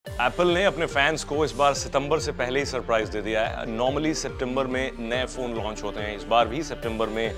Apple ने अपने fans को इस बार सितंबर से पहले ही सरप्राइज दे दिया है। नॉर्मली सितंबर में नए फोन लॉन्च होते हैं, इस बार भी सितंबर में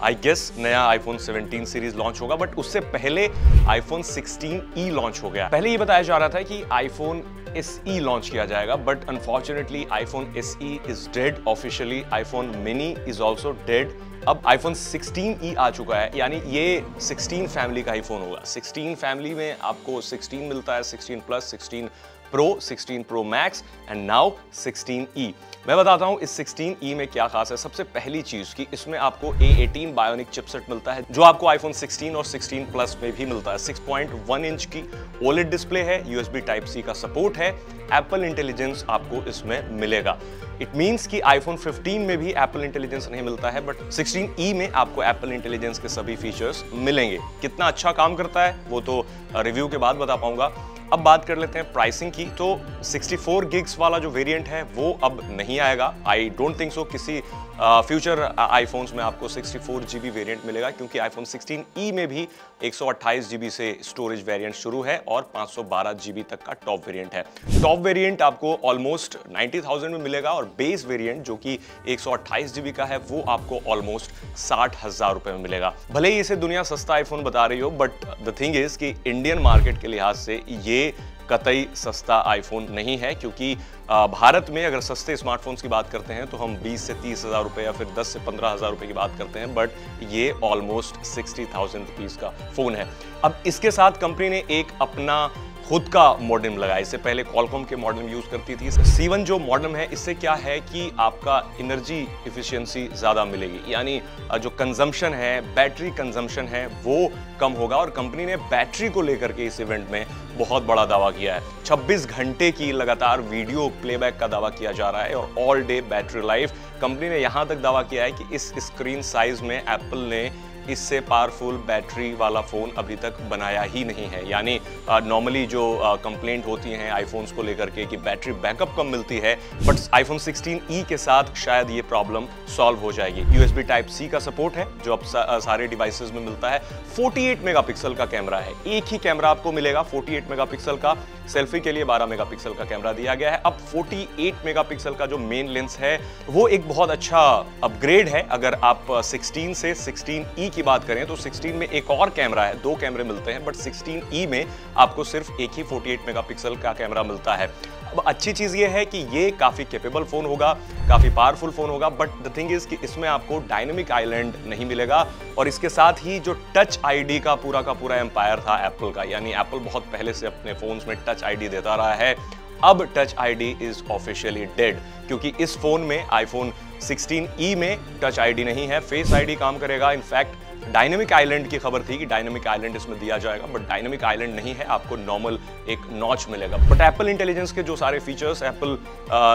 आई गेस नया आईफोन 17 सीरीज लॉन्च होगा, बट उससे पहले आईफोन 16e लॉन्च हो गया। पहले ये बताया जा रहा था कि आईफोन SE लॉन्च किया जाएगा, but unfortunately iPhone SE is dead officially. IPhone mini is also dead. अब आईफोन 16e आ चुका है, यानी ये 16 फैमिली का ही फोन होगा। 16 फैमिली में आपको 16 मिलता है, 16 plus, 16 pro, 16 pro max and now 16e। मैं बताता हूं इस 16e में क्या खास है। सबसे पहली चीज कि इसमें आपको A18 बायोनिक चिपसेट मिलता है, जो आपको आईफोन 16 और 16 प्लस में भी मिलता है। 6.1 इंच की OLED डिस्प्ले है, USB Type-C का सपोर्ट है, एप्पल इंटेलिजेंस आपको इसमें मिलेगा। इट मीन्स कि आईफोन 15 में भी एप्पल इंटेलिजेंस नहीं मिलता है, बट 16e में आपको एप्पल इंटेलिजेंस के सभी फीचर्स मिलेंगे। कितना अच्छा काम करता है वो तो रिव्यू के बाद बता पाऊंगा। अब बात कर लेते हैं प्राइसिंग की। तो 64 गिग्स वाला जो वेरिएंट है वो अब नहीं आएगा। आई डोंट थिंक सो किसी फ्यूचर आईफोन्स में आपको 64 GB वेरिएंट मिलेगा, क्योंकि आईफोन 16e में भी 128 GB से स्टोरेज वेरिएंट शुरू है और 512 GB तक का टॉप वेरिएंट है। टॉप वेरिएंट आपको ऑलमोस्ट 90,000 में मिलेगा और बेस वेरिएंट जो कि 128 GB का है वो आपको ऑलमोस्ट 60,000 रुपए में मिलेगा। भले ही इसे दुनिया सस्ता आईफोन बता रही हो, बट द थिंग इज कि इंडियन मार्केट के लिहाज से ये कतई सस्ता आईफोन नहीं है, क्योंकि भारत में अगर सस्ते स्मार्टफोन्स की बात करते हैं तो हम 20 से 30,000 रुपए या फिर 10 से 15,000 रुपए की बात करते हैं, बट ये ऑलमोस्ट 60,000 रुपीज का फोन है। अब इसके साथ कंपनी ने एक अपना खुद का मॉडेम लगाया। इससे पहले कॉलकॉम के मॉडेम यूज करती थी। C1 जो मॉडेम है, इससे क्या है कि आपका एनर्जी इफिशियंसी ज्यादा मिलेगी, यानी जो कंजम्पशन है, बैटरी कंजम्पशन है वो कम होगा। और कंपनी ने बैटरी को लेकर के इस इवेंट में बहुत बड़ा दावा किया है। 26 घंटे की लगातार वीडियो प्लेबैक का दावा किया जा रहा है और all day battery life. Company ने यहां तक दावा किया है कि इस स्क्रीन साइज में एप्पल ने इससे पावरफुल बैटरी वाला फोन अभी तक बनाया ही नहीं है। यानी नॉर्मली जो कंप्लेंट होती हैं आईफोन्स को लेकर के कि बैटरी बैकअप कम मिलती है, बट आईफोन 16e के साथ शायद ये प्रॉब्लम सॉल्व हो जाएगी। USB Type-C का सपोर्ट है जो अब सारे डिवाइसेस में मिलता है। 48 मेगापिक्सल का कैमरा है, एक ही कैमरा आपको मिलेगा 48 मेगापिक्सल का। सेल्फी के लिए 12 मेगापिक्सल का कैमरा दिया गया है। अब 48 मेगापिक्सल का जो मेन लेंस है वो एक बहुत अच्छा अपग्रेड है। अगर आप 16 से 16e की बात करें तो 16 में एक और कैमरा है, 2 कैमरे मिलते हैं, बट 16e में आपको सिर्फ एक ही 48 मेगापिक्सल का कैमरा मिलता है। अब अच्छी चीज ये है कि ये काफी कैपेबल फोन होगा, काफी पावरफुल फोन होगा, बट द थिंग इज कि इसमें आपको डायनेमिक आइलैंड नहीं मिलेगा। और इसके साथ ही जो टच आईडी का पूरा एम्पायर था एप्पल का, यानी एप्पल बहुत पहले से अपने फोन्स में टच आईडी देता रहा है, अब touch ID is officially dead, क्योंकि इस फोन में आईफोन 16e में टच आईडी नहीं है, फेस आईडी काम करेगा। इनफैक्ट डायनेमिक आइलैंड की खबर थी कि डायनेमिक आइलैंड इसमें दिया जाएगा, बट डायनेमिक आइलैंड नहीं है, आपको नॉर्मल एक नॉच मिलेगा। बट एप्पल इंटेलिजेंस के जो सारे features Apple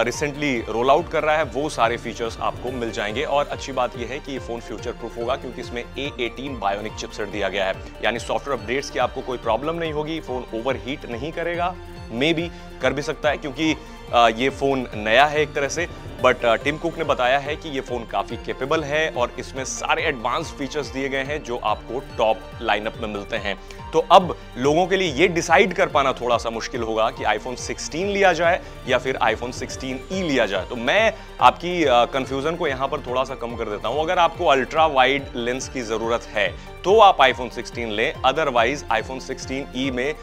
recently roll out कर रहा है वो सारे फीचर्स आपको मिल जाएंगे। और अच्छी बात यह है कि ये फोन फ्यूचर प्रूफ होगा, क्योंकि इसमें A18 बायोनिक चिपसेट दिया गया है, यानी सॉफ्टवेयर अपडेट्स की आपको कोई प्रॉब्लम नहीं होगी। फोन ओवरहीट नहीं करेगा, मे बी कर भी सकता है क्योंकि ये फोन नया है एक तरह से, बट टिम कुक ने बताया है कि ये फोन काफी कैपेबल है और इसमें सारे एडवांस फीचर्स दिए गए हैं जो आपको टॉप लाइनअप में मिलते हैं। तो अब लोगों के लिए ये डिसाइड कर पाना थोड़ा सा मुश्किल होगा कि आईफोन 16 लिया जाए या फिर आईफोन 16e लिया जाए। तो मैं आपकी कंफ्यूजन को यहां पर थोड़ा सा कम कर देता हूं। अगर आपको अल्ट्रा वाइड लेंस की जरूरत है तो आप आईफोन 16 लें, अदरवाइज आईफोन 16e में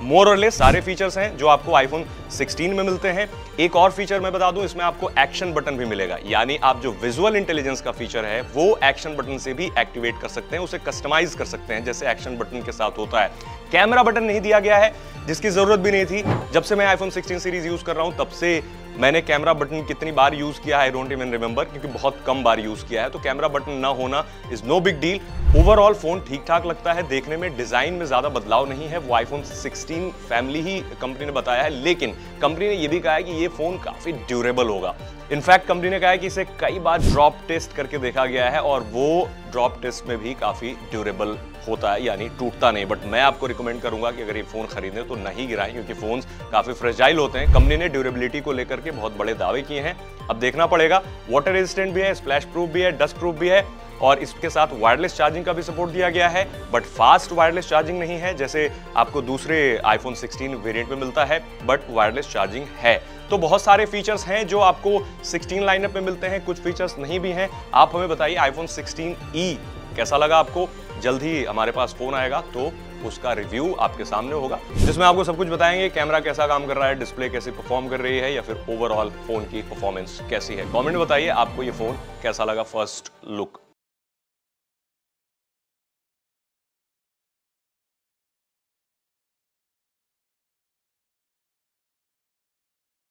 मोर और लेस सारे फीचर्स हैं जो आपको आईफोन 16 में मिलते हैं। एक और फीचर मैं बता दूं, इसमें आपको एक्शन बटन भी मिलेगा, यानी आप जो विजुअल इंटेलिजेंस का फीचर है वो एक्शन बटन से भी एक्टिवेट कर सकते हैं, उसे कस्टमाइज कर सकते हैं जैसे एक्शन बटन के साथ होता है। कैमरा बटन नहीं दिया गया है, जिसकी जरूरत भी नहीं थी। जब से मैं आईफोन 16 सीरीज यूज कर रहा हूं तब से मैंने कैमरा बटन कितनी बार यूज किया है आई डोंट इवन रिमेंबर, क्योंकि बहुत कम बार यूज किया है। तो कैमरा बटन ना होना is no big deal. Overall phone ठीक ठाक लगता है, देखने में डिजाइन में ज्यादा बदलाव नहीं है। वो आईफोन 16 फैमिली ही कंपनी ने बताया है, लेकिन कंपनी ने यह भी कहा है कि ये फोन काफी ड्यूरेबल होगा। इनफैक्ट कंपनी ने कहा है कि इसे कई बार ड्रॉप टेस्ट करके देखा गया है और वो ड्रॉप टेस्ट में भी काफी ड्यूरेबल होता है, यानी टूटता नहीं। बट मैं आपको रिकमेंड करूंगा कि अगर ये फोन खरीदें तो नहीं गिराएं, क्योंकि फोन्स काफी फ्रेजाइल होते हैं। कंपनी ने ड्यूरेबिलिटी को लेकर के बहुत बड़े दावे किए हैं, अब देखना पड़ेगा। वाटर रेजिस्टेंट भी है, स्प्लैश प्रूफ भी है, डस्ट प्रूफ भी है। और इसके साथ वायरलेस चार्जिंग का भी सपोर्ट दिया गया है, बट फास्ट वायरलेस चार्जिंग नहीं है जैसे आपको दूसरे iPhone 16 वेरिएंट में मिलता है, बट वायरलेस चार्जिंग है। तो बहुत सारे फीचर्स हैं जो आपको 16 लाइनअप में मिलते हैं, कुछ फीचर्स नहीं भी हैं। आप हमें बताइए iPhone 16e कैसा लगा आपको। जल्द ही हमारे पास फोन आएगा तो उसका रिव्यू आपके सामने होगा, जिसमें आपको सब कुछ बताएंगे, कैमरा कैसा काम कर रहा है, डिस्प्ले कैसे परफॉर्म कर रही है, या फिर ओवरऑल फोन की परफॉर्मेंस कैसी है। कमेंट में बताइए आपको ये फोन कैसा लगा फर्स्ट लुक।